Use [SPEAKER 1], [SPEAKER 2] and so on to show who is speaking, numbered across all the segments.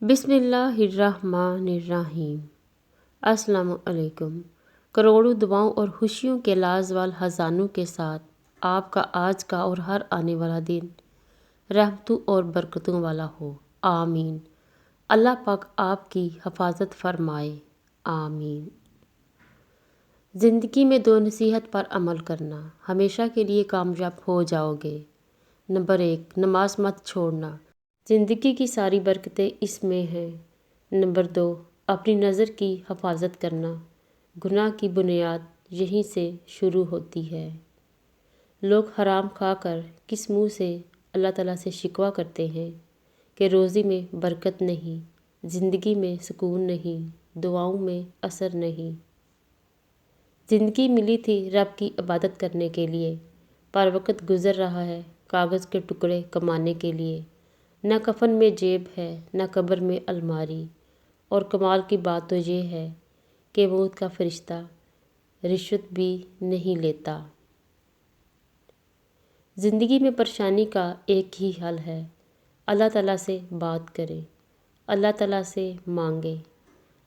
[SPEAKER 1] بسم اللہ الرحمن الرحیم۔ السلام علیکم۔ کروڑوں دعاؤں اور خوشیوں کے لازوال خزانوں کے ساتھ آپ کا آج کا اور ہر آنے والا دن رحمتوں اور برکتوں والا ہو، آمین۔ اللہ پاک آپ کی حفاظت فرمائے، آمین۔ زندگی میں 2 نصیحت پر عمل کرنا، ہمیشہ کے لیے کامیاب ہو جاؤ گے۔ نمبر 1، نماز مت چھوڑنا، زندگی کی ساری برکتیں اس میں ہیں۔ نمبر 2، اپنی نظر کی حفاظت کرنا، گناہ کی بنیاد یہیں سے شروع ہوتی ہے۔ لوگ حرام کھا کر کس منہ سے اللہ تعالیٰ سے شکوہ کرتے ہیں کہ روزی میں برکت نہیں، زندگی میں سکون نہیں، دعاؤں میں اثر نہیں۔ زندگی ملی تھی رب کی عبادت کرنے کے لیے، پر وقت گزر رہا ہے کاغذ کے ٹکڑے کمانے کے لیے۔ نہ کفن میں جیب ہے، نہ قبر میں الماری، اور کمال کی بات تو یہ ہے کہ موت کا فرشتہ رشوت بھی نہیں لیتا۔ زندگی میں پریشانی کا ایک ہی حل ہے، اللہ تعالیٰ سے بات کریں، اللہ تعالیٰ سے مانگیں،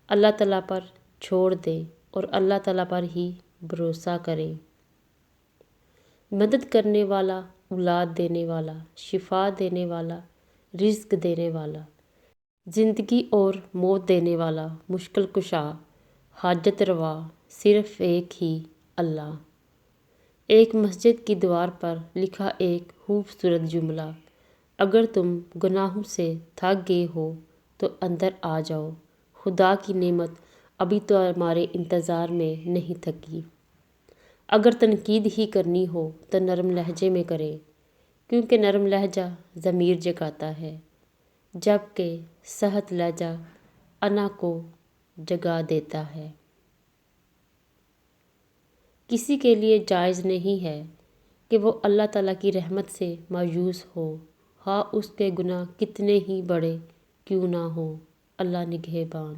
[SPEAKER 1] اللہ تعالیٰ پر چھوڑ دیں اور اللہ تعالیٰ پر ہی بھروسہ کریں۔ مدد کرنے والا، اولاد دینے والا، شفا دینے والا، رزق دینے والا، زندگی اور موت دینے والا، مشکل کشا، حاجت روا، صرف ایک ہی اللہ۔ ایک مسجد کی دیوار پر لکھا ایک خوبصورت جملہ، اگر تم گناہوں سے تھک گئے ہو تو اندر آ جاؤ، خدا کی نعمت ابھی تو ہمارے انتظار میں نہیں تھکی۔ اگر تنقید ہی کرنی ہو تو نرم لہجے میں کریں، کیونکہ نرم لہجہ ضمیر جگاتا ہے، جبکہ سخت لہجہ انا کو جگا دیتا ہے۔ کسی کے لیے جائز نہیں ہے کہ وہ اللہ تعالیٰ کی رحمت سے مایوس ہو، خواہ اس کے گناہ کتنے ہی بڑے کیوں نہ ہوں۔ اللہ نگہبان۔